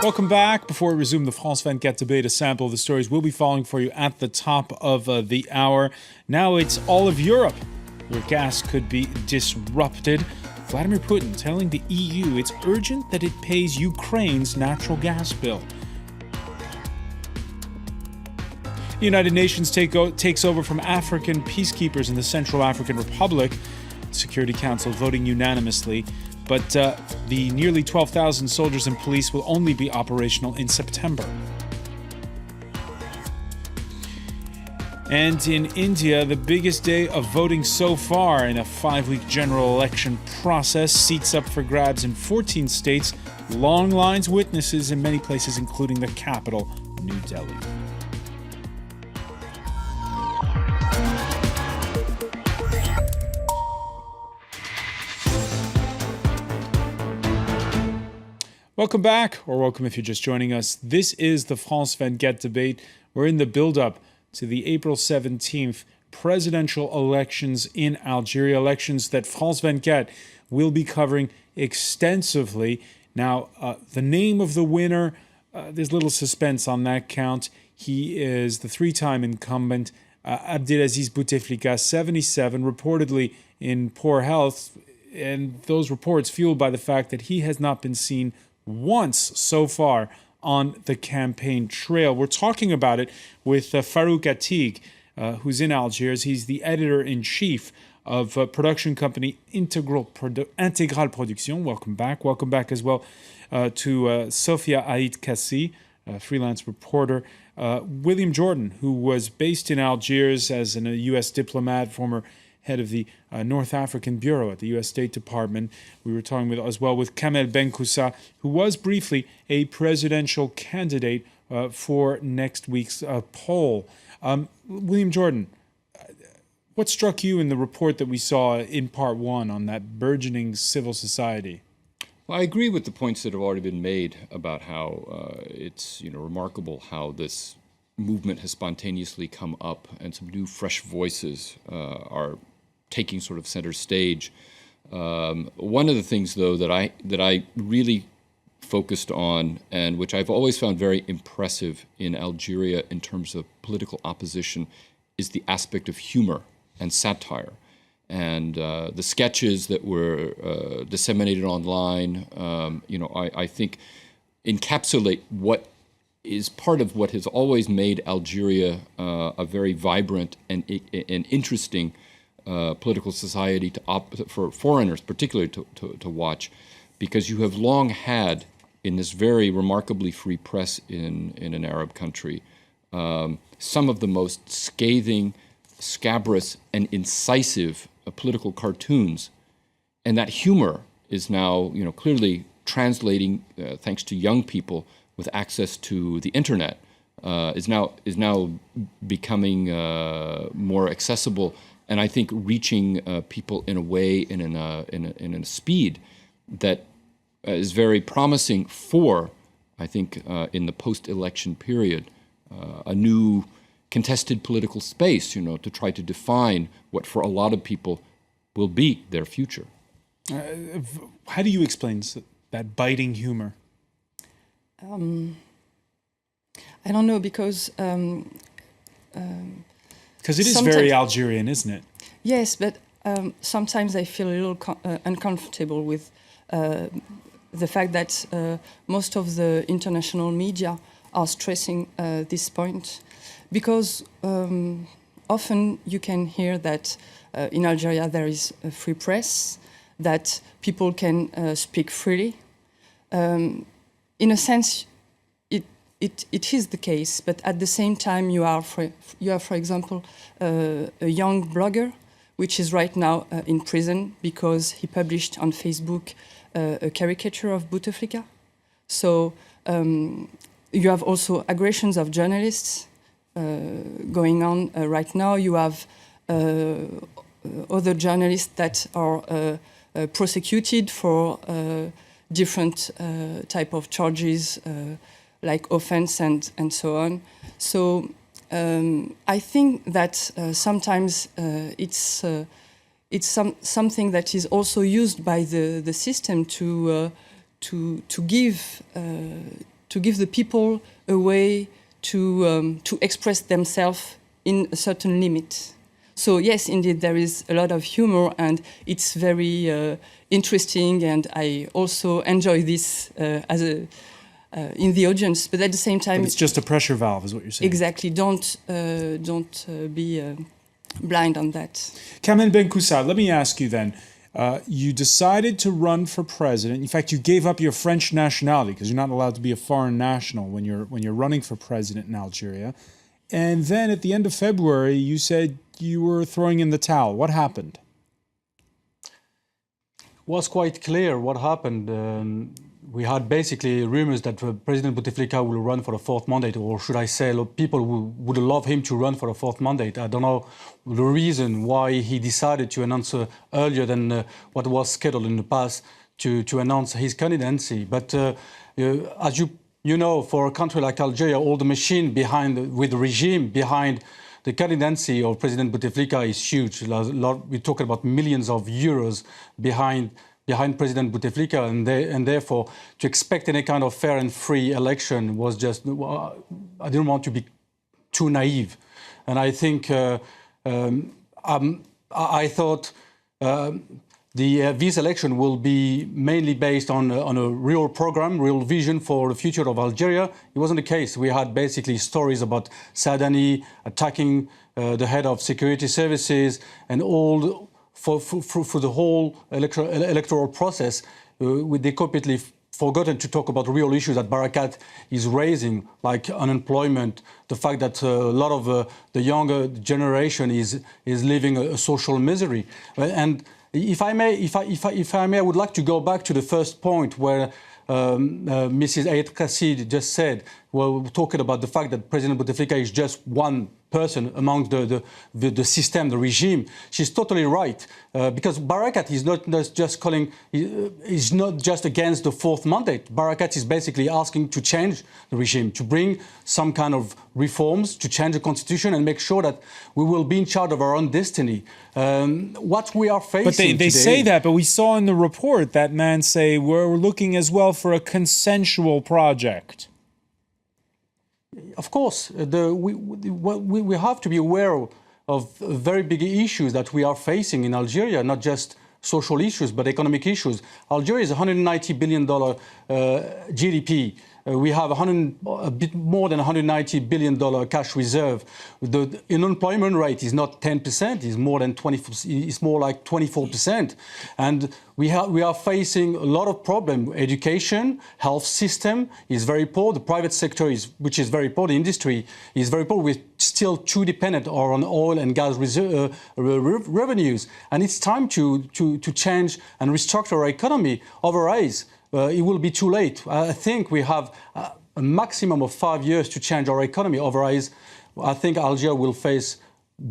Welcome back. Before we resume the France 24 debate, a sample of the stories we'll be following for you at the top of the hour. Now it's all of Europe where gas could be disrupted. Vladimir Putin telling the EU it's urgent that it pays Ukraine's natural gas bill. The United Nations takes over from African peacekeepers in the Central African Republic. Security Council voting unanimously. But the nearly 12,000 soldiers and police will only be operational in September. And in India, the biggest day of voting so far in a 5-week general election process. Seats up for grabs in 14 states. Long lines, witnesses in many places, including the capital, New Delhi. Welcome back, or welcome if you're just joining us. This is the France 24 debate. We're in the build-up to the April 17th presidential elections in Algeria, elections that France 24 will be covering extensively. Now, the name of the winner, there's little suspense on that count. He is the three-time incumbent, Abedelaziz Bouteflika, 77, reportedly in poor health, and those reports fueled by the fact that he has not been seen once so far on the campaign trail. We're talking about it with Farouk ATIG, who's in Algiers. He's the editor-in-chief of production company Intégral Production. Welcome back. Welcome back as well to Sophia Ait Kassi, a freelance reporter. William Jordan, who was based in Algiers as a U.S. diplomat, former head of the North African Bureau at the U.S. State Department. We were talking as well with Kamel, BENKOUSSA, who was briefly a presidential candidate for next week's poll. William Jordan, what struck you in the report that we saw in part one on that burgeoning civil society? Well, I agree with the points that have already been made about how it's remarkable how this movement has spontaneously come up and some new fresh voices are taking sort of center stage. One of the things, though, that I really focused on, and which I've always found very impressive in Algeria in terms of political opposition, is the aspect of humor and satire. And the sketches that were disseminated online, I think encapsulate what is part of what has always made Algeria a very vibrant and interesting political society for foreigners, particularly to watch, because you have long had, in this very remarkably free press in an Arab country, some of the most scathing, scabrous, and incisive political cartoons, and that humor is now, clearly translating, thanks to young people with access to the internet, is now becoming more accessible, and I think reaching people in a way and in a speed that is very promising for, I think, in the post-election period, a new contested political space, to try to define what for a lot of people will be their future. How do you explain that biting humor? I don't know, because it is very Algerian, isn't it? Yes, but sometimes I feel a little uncomfortable with the fact that most of the international media are stressing this point, because often you can hear that in Algeria there is a free press, that people can speak freely. In a sense, it is the case, but at the same time you have, for example, a young blogger which is right now in prison because he published on Facebook a caricature of Bouteflika. So you have also aggressions of journalists going on right now. You have other journalists that are prosecuted for different type of charges, like offense and so on. So I think that sometimes it's something that is also used by the system to give to give the people a way to express themselves in a certain limit. So yes, indeed, there is a lot of humor, and it's very interesting, and I also enjoy this in the audience. But at the same time, But it's just a pressure valve, is what you're saying. Exactly. Don't be blind on that. Kamel BENKOUSSA, let me ask you then. You decided to run for president. In fact, you gave up your French nationality because you're not allowed to be a foreign national when you're running for president in Algeria. And then at the end of February, you said you were throwing in the towel. What happened? It was quite clear what happened. We had basically rumors that President Bouteflika will run for a fourth mandate, or should I say, people would love him to run for a fourth mandate. I don't know the reason why he decided to announce earlier than what was scheduled in the past to announce his candidacy. But as you know, for a country like Algeria, all the machine with the regime behind the candidacy of President Bouteflika is huge. We're talking about millions of euros behind President Bouteflika, and therefore to expect any kind of fair and free election was just, I didn't want to be too naive. And I think, I thought this election will be mainly based on a real program, real vision for the future of Algeria. It wasn't the case. We had basically stories about Saadani attacking the head of security services and all for the whole electoral process. They completely forgotten to talk about real issues that Barakat is raising, like unemployment, the fact that a lot of the younger generation is living a social misery. And if I may, I would like to go back to the first point where Mrs. Haxie just said, well, we're talking about the fact that President Bouteflika is just one person among the system, the regime. She's totally right, because Barakat is not just against the fourth mandate. Barakat is basically asking to change the regime, to bring some kind of reforms, to change the constitution and make sure that we will be in charge of our own destiny. What we are facing But they today, say that, but we saw in the report that man say we're looking as well for a consensual project. Of course, we have to be aware of very big issues that we are facing in Algeria, not just social issues, but economic issues. Algeria is a $190 billion GDP. We have a bit more than $190 billion cash reserve. The unemployment rate is not 10%; it's more than 20. It's more like 24%. And we are facing a lot of problems. Education, health system is very poor. The private sector which is very poor. The industry is very poor. We're still too dependent on oil and gas revenues. And it's time to change and restructure our economy. Otherwise, it will be too late. I think we have a maximum of 5 years to change our economy. Otherwise, I think Algeria will face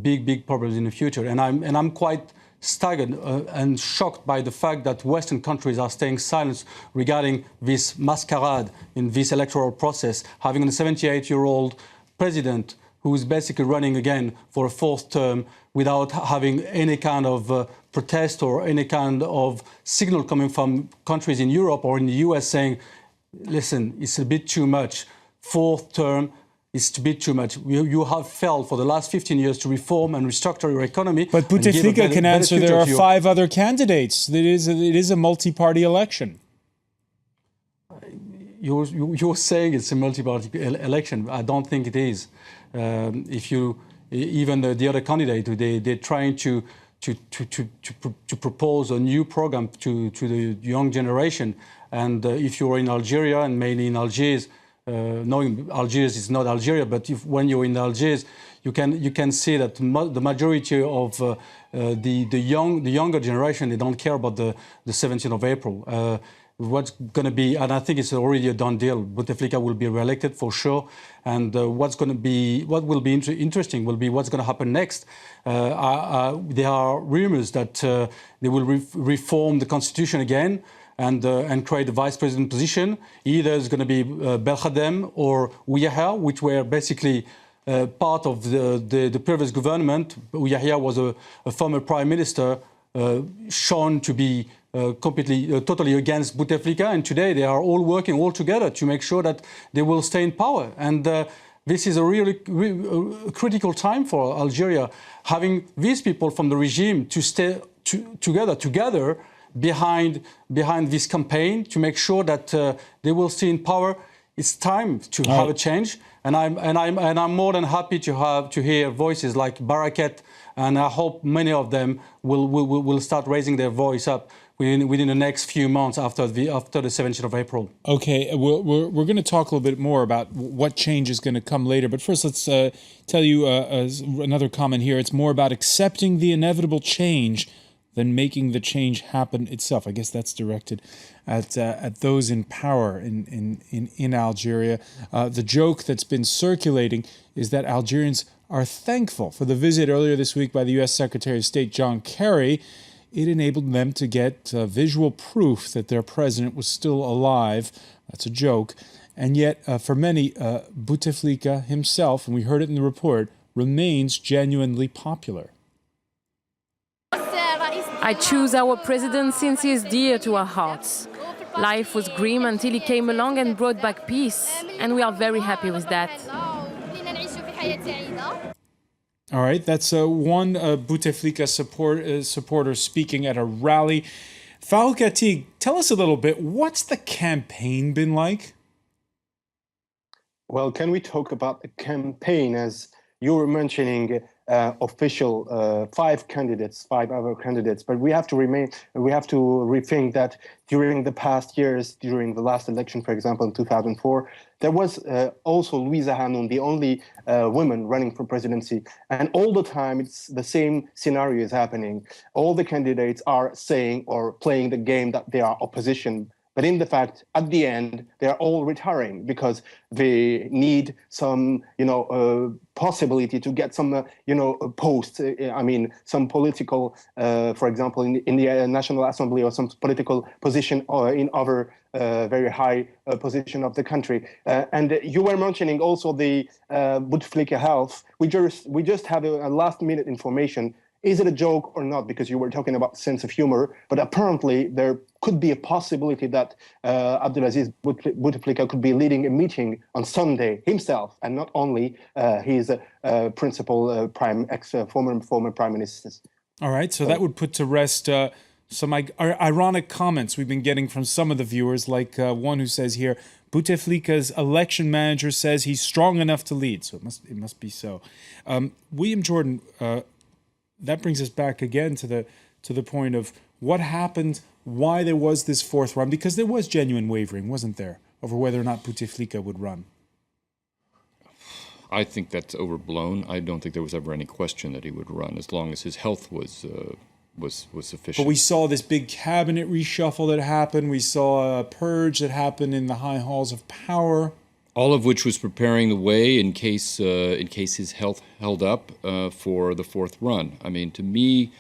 big problems in the future. And I'm quite staggered and shocked by the fact that Western countries are staying silent regarding this masquerade in this electoral process, having a 78-year-old president who is basically running again for a fourth term without having any kind of protest or any kind of signal coming from countries in Europe or in the US saying, listen, it's a bit too much. Fourth term is a bit too much. You have failed for the last 15 years to reform and restructure your economy. But Bouteflika can answer there are 5 other candidates. It is a multi-party election. You're saying it's a multi-party election. I don't think it is. Even the other candidate, they're trying to propose a new program to the young generation. And if you're in Algeria and mainly in Algiers, knowing Algiers is not Algeria, but when you're in Algiers, you can see that the majority of the younger generation, they don't care about the 17th of April. What's going to be, and I think it's already a done deal. Bouteflika will be re-elected for sure, and what will be interesting will be what's going to happen next. There are rumors that they will reform the constitution again and create a vice president position. Either it's going to be Belkhadem or Ouyaha, which were basically part of the previous government. Ouyaha was a former prime minister shown to be totally against Bouteflika, and today they are all working all together to make sure that they will stay in power. And this is a really critical time for Algeria, having these people from the regime to stay together behind this campaign to make sure that they will stay in power. It's time to have a change, and I'm more than happy to hear voices like Barakat, and I hope many of them will start raising their voice up within the next few months after the 17th of April. Okay, we're going to talk a little bit more about what change is going to come later. But first, let's tell you another comment here. It's more about accepting the inevitable change than making the change happen itself. I guess that's directed at those in power in Algeria. The joke that's been circulating is that Algerians are thankful for the visit earlier this week by the U.S. Secretary of State John Kerry. It enabled them to get visual proof that their president was still alive. That's a joke. And yet, for many, Bouteflika himself, and we heard it in the report, remains genuinely popular. I choose our president since he is dear to our hearts. Life was grim until he came along and brought back peace, and we are very happy with that. All right, that's one Bouteflika supporter speaking at a rally. Farouk, ATIG, tell us a little bit, what's the campaign been like? Well, can we talk about the campaign? As you were mentioning, official 5 other candidates, but we have to rethink that during the past years, during the last election, for example, in 2004, there was also Louisa Hanoun, the only woman running for presidency. And all the time, it's the same scenario is happening. All the candidates are saying or playing the game that they are opposition. But in the fact, at the end, they're all retiring because they need some, possibility to get some, posts. I mean, some political, for example, in the National Assembly, or some political position or in other very high position of the country. And you were mentioning also the Bouteflika health. We just have a last-minute information. Is it a joke or not? Because you were talking about sense of humor, but apparently there could be a possibility that Abedelaziz Bouteflika could be leading a meeting on Sunday himself, and not only his principal former prime ministers. All right, so that would put to rest some ironic comments we've been getting from some of the viewers, like one who says here, Bouteflika's election manager says he's strong enough to lead, so it must be so. William Jordan. That brings us back again to the point of what happened, why there was this fourth run, because there was genuine wavering, wasn't there, over whether or not Bouteflika would run? I think that's overblown. I don't think there was ever any question that he would run, as long as his health was sufficient. But we saw this big cabinet reshuffle that happened. We saw a purge that happened in the high halls of power. All of which was preparing the way in case his health held up for the fourth run. I mean, to me,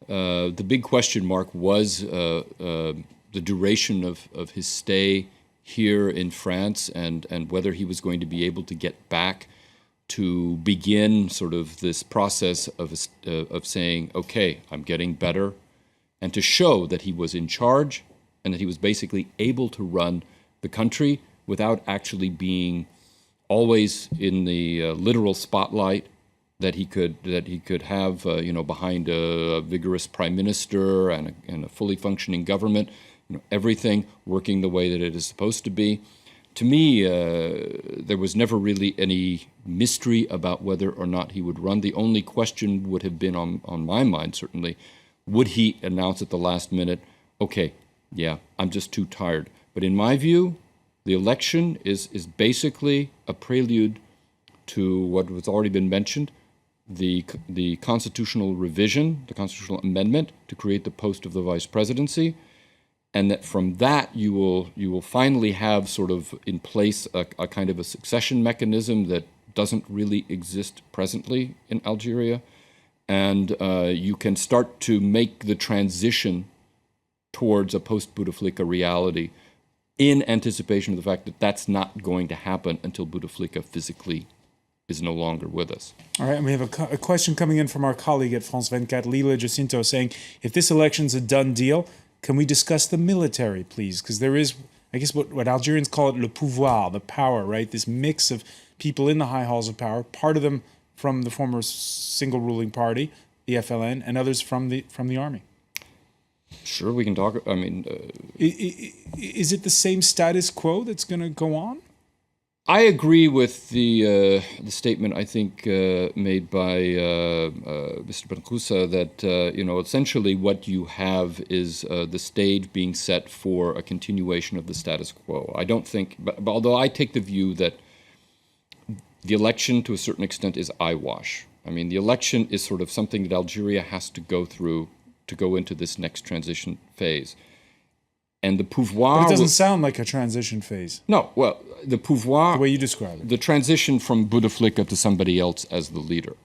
the big question mark was the duration of his stay here in France, and whether he was going to be able to get back to begin sort of this process of saying, okay, I'm getting better, and to show that he was in charge and that he was basically able to run the country without actually being always in the literal spotlight that he could have, behind a vigorous prime minister and a fully functioning government, everything working the way that it is supposed to be. To me, there was never really any mystery about whether or not he would run. The only question would have been on my mind, certainly, would he announce at the last minute, okay, yeah, I'm just too tired. But in my view, the election is basically a prelude to what has already been mentioned, the constitutional revision, the constitutional amendment to create the post of the vice presidency, and that from that you will finally have sort of in place a kind of a succession mechanism that doesn't really exist presently in Algeria, and you can start to make the transition towards a post-Bouteflika reality, in anticipation of the fact that that's not going to happen until Bouteflika physically is no longer with us. All right, and we have a question coming in from our colleague at France 24, Lila Jacinto, saying, if this election's a done deal, Can we discuss the military, please? Because there is, I guess, what Algerians call it le pouvoir, the power, right? This mix of people in the high halls of power, part of them from the former single ruling party, the FLN, and others from the army. Sure, we can talk. I mean, is it the same status quo that's going to go on? I agree with the statement I think made by Mr. BENKOUSSA that essentially what you have is the stage being set for a continuation of the status quo. I don't think, but although I take the view that the election to a certain extent is eyewash. I mean, the election is sort of something that Algeria has to go through to go into this next transition phase. And the pouvoir... But it doesn't sound like a transition phase. No, well, the pouvoir... The way you describe it. The transition from Bouteflika to somebody else as the leader.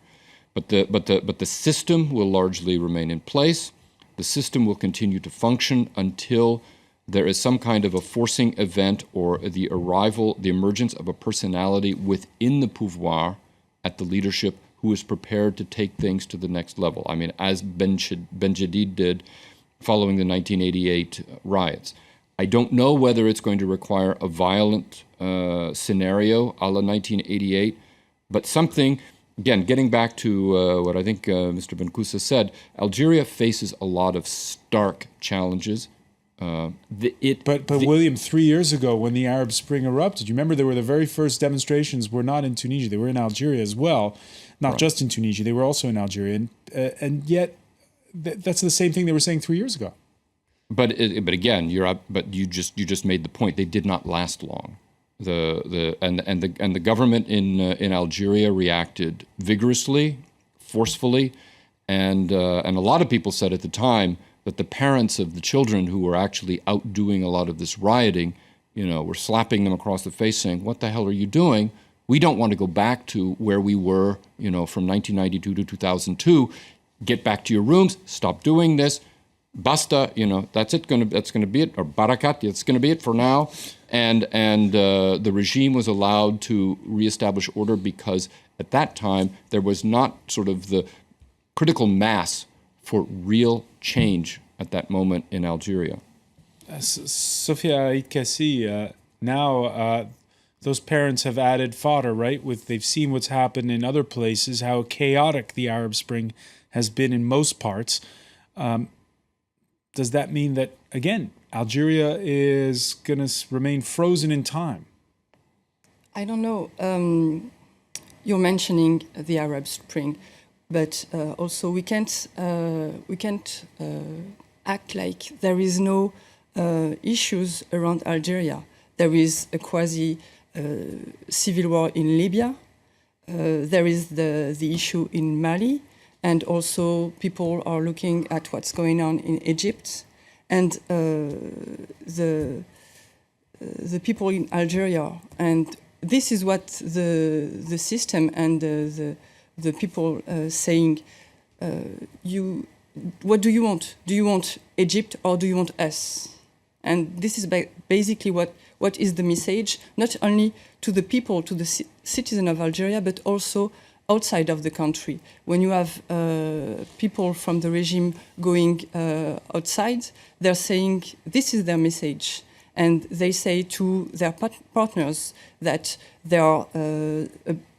But the system will largely remain in place. The system will continue to function until there is some kind of a forcing event or the emergence of a personality within the pouvoir at the leadership who is prepared to take things to the next level. I mean, as Benjedid did following the 1988 riots. I don't know whether it's going to require a violent scenario a la 1988, but something, again, getting back to what I think Mr. BENKOUSSA said, Algeria faces a lot of stark challenges. William, 3 years ago when the Arab Spring erupted, you remember there were the very first demonstrations were not in Tunisia, they were in Algeria as well. Not just in Tunisia, they were also in Algeria. And yet, that's the same thing they were saying 3 years ago. But again, you just made the point. They did not last long. The government in Algeria reacted vigorously, forcefully, and a lot of people said at the time that the parents of the children who were actually out doing a lot of this rioting, were slapping them across the face, saying, "What the hell are you doing? We don't want to go back to where we were, from 1992 to 2002. Get back to your rooms. Stop doing this. Basta. That's it. That's going to be it. Or barakat. It's going to be it for now." And the regime was allowed to reestablish order because at that time there was not sort of the critical mass for real change at that moment in Algeria. Sophia Haxie, now those parents have added fodder, right? They've seen what's happened in other places, how chaotic the Arab Spring has been in most parts. Does that mean that, again, Algeria is going to remain frozen in time? I don't know. You're mentioning the Arab Spring, but also we can't act like there is no issues around Algeria. There is a quasi civil war in Libya. There is the issue in Mali, and also people are looking at what's going on in Egypt, and the people in Algeria. And this is what the system and the people saying. What do you want? Do you want Egypt or do you want us? And this is basically what is the message, not only to the people, to the citizen of Algeria, but also outside of the country. When you have people from the regime going outside, they're saying this is their message. And they say to their partners that they are a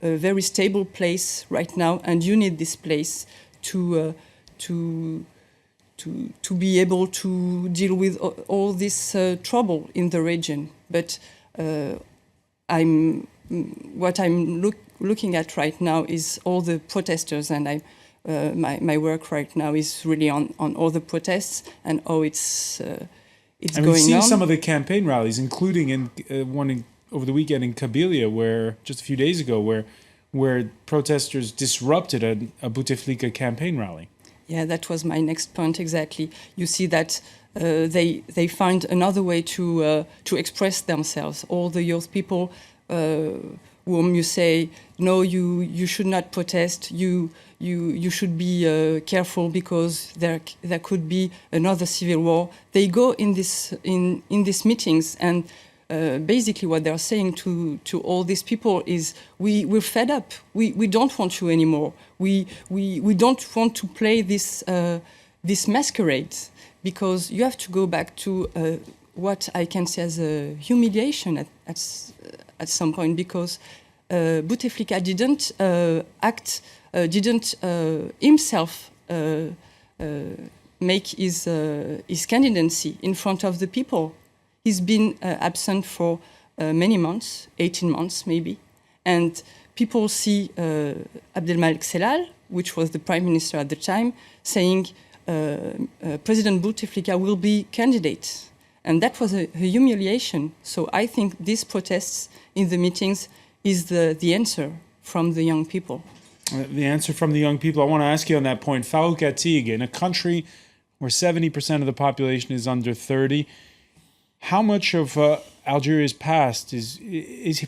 very stable place right now, and you need this place to be able to deal with all this trouble in the region. But what I'm looking at right now is all the protesters, and my work right now is really on all the protests and how it's going on. We've seen some of the campaign rallies, including in one over the weekend in Kabylia, where just a few days ago, where protesters disrupted a Bouteflika campaign rally. Yeah, that was my next point exactly. You see that they find another way to express themselves. All the youth people whom you say, no, you should not protest. You should be careful because there could be another civil war. They go in these meetings, and basically what they're saying to all these people is, we're fed up. We don't want you anymore. We don't want to play this this masquerade, because you have to go back to what I can say as a humiliation at some point, because Bouteflika didn't didn't himself make his candidacy in front of the people. He's been absent for many months, 18 months maybe, and people see Abdelmalek, which was the prime minister at the time, saying President Bouteflika will be candidate. And that was a humiliation. So I think these protests in the meetings is the answer from the young people. The answer from the young people. I want to ask you on that point. Farouk, ATIG, in a country where 70% of the population is under 30, how much of Algeria's past is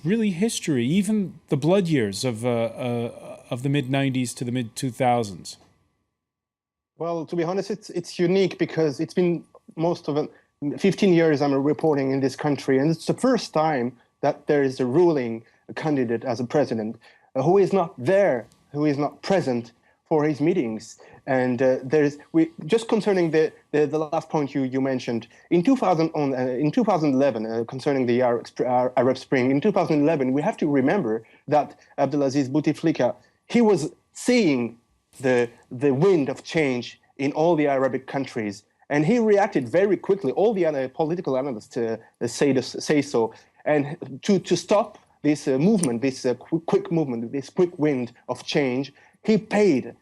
really history, even the blood years of the mid-90s to the mid-2000s? Well, to be honest, it's unique because it's been most of it, 15 years I'm reporting in this country, and it's the first time that there is a ruling candidate as a president who is not there, who is not present for his meetings. And just concerning the last point you mentioned, in 2011, concerning the Arab Spring, in 2011, we have to remember that Abedelaziz Bouteflika, he was seeing the wind of change in all the Arabic countries, and he reacted very quickly. All the other political analysts say so, and to stop this movement, this quick movement, this quick wind of change, he paid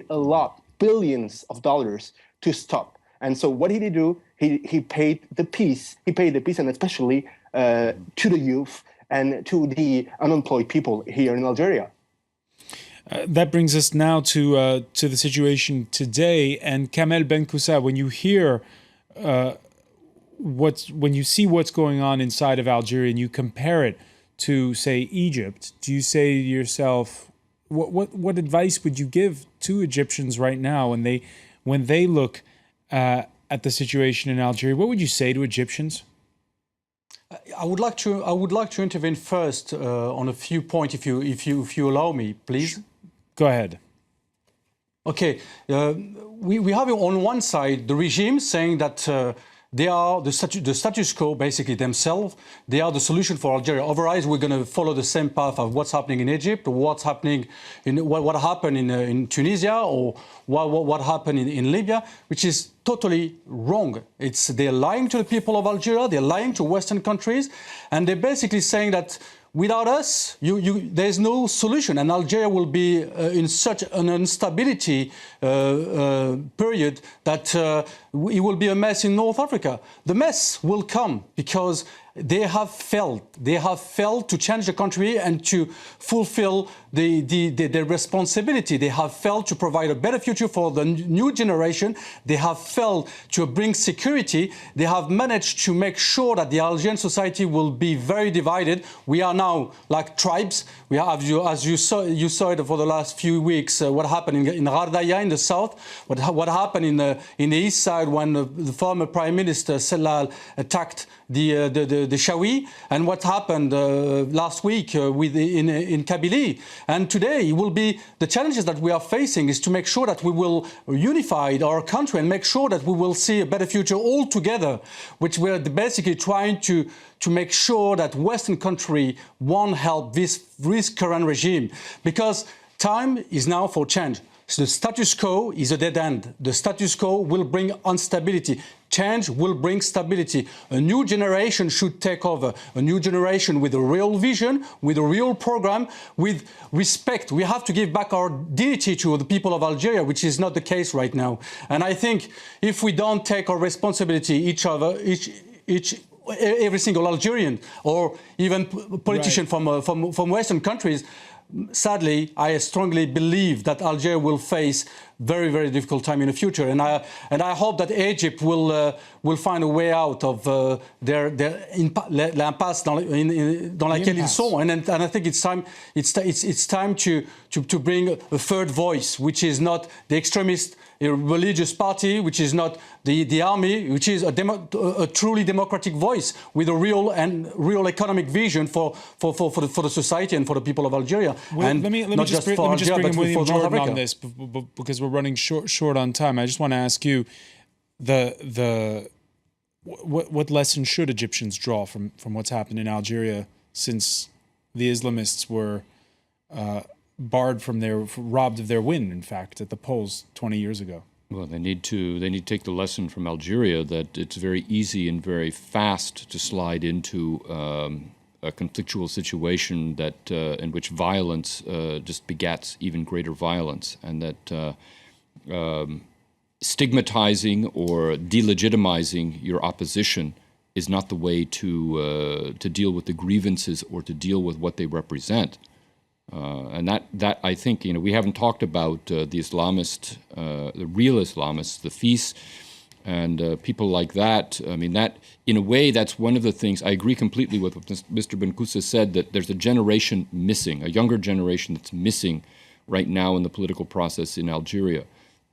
a lot, billions of dollars to stop. And so what did he do? He paid the peace. He paid the peace, and especially to the youth and to the unemployed people here in Algeria. That brings us now to the situation today. And Kamel BENKOUSSA, when you hear when you see what's going on inside of Algeria and you compare it to, say, Egypt, do you say to yourself, what advice would you give to Egyptians right now when they look at the situation in Algeria? What would you say to Egyptians? I would like to intervene first on a few points, if you allow me, please. Go ahead. Okay, we have on one side the regime saying that they are the status quo, basically themselves. They are the solution for Algeria. Otherwise, we're going to follow the same path of what's happening in Egypt, or what's happening in what happened in Tunisia, or what happened in Libya, which is totally wrong. They're lying to the people of Algeria. They're lying to Western countries, and they're basically saying that without us, there's no solution, and Algeria will be in such an instability period that it will be a mess in North Africa. The mess will come because they have failed. They have failed to change the country and to fulfill their responsibility. They have failed to provide a better future for the new generation. They have failed to bring security. They have managed to make sure that the Algerian society will be very divided. We are now like tribes. We have, as you saw it for the last few weeks, what happened in Ghardaya in the south, what happened in the east side when the former Prime Minister Sellal attacked the Shawi, and what happened last week in Kabylie. And today will be the challenges that we are facing is to make sure that we will unify our country and make sure that we will see a better future all together, which we're basically trying to make sure that Western country won't help this current regime, because time is now for change. So the status quo is a dead end. The status quo will bring instability. Change will bring stability. A new generation should take over. A new generation with a real vision, with a real program, with respect. We have to give back our dignity to the people of Algeria, which is not the case right now. And I think if we don't take our responsibility, every single Algerian or even politician from Western countries, sadly, I strongly believe that Algeria will face very, very difficult time in the future, and I hope that Egypt will find a way out of l'impasse dans laquelle ils sont. And I think it's time to bring a third voice, which is not the extremist religious party, which is not the army, which is a truly democratic voice with a real economic vision for the society and for the people of Algeria. and let me not just just for Algeria, bring but in for William North Jordan Africa. on this because we're running short on time. I just want to ask you what lessons should Egyptians draw from what's happened in Algeria since the Islamists were robbed of their win, in fact, at the polls 20 years ago? Well, they need to take the lesson from Algeria that it's very easy and very fast to slide into a conflictual situation that in which violence just begats even greater violence, and that stigmatizing or delegitimizing your opposition is not the way to deal with the grievances or to deal with what they represent. And that I think, we haven't talked about the Islamist, the real Islamists, the FIS, and people like that. I mean, that in a way, that's one of the things. I agree completely with what Mr. BENKOUSSA said, that there's a generation missing, a younger generation that's missing right now in the political process in Algeria.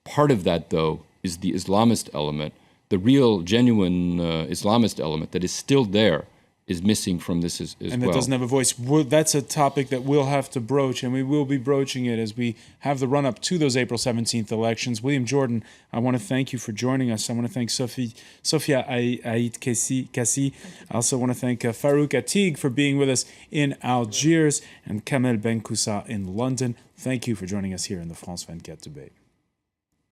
Part of that, though, is the Islamist element. The real, genuine Islamist element that is still there is missing from this as well. And that doesn't have a voice. That's a topic that we'll have to broach, and we will be broaching it as we have the run-up to those April 17th elections. William Jordan, I want to thank you for joining us. I want to thank Sophia Ait Kassi. I also want to thank Farouk ATIG for being with us in Algiers, and Kamel BENKOUSSA in London. Thank you for joining us here in the France 24 debate.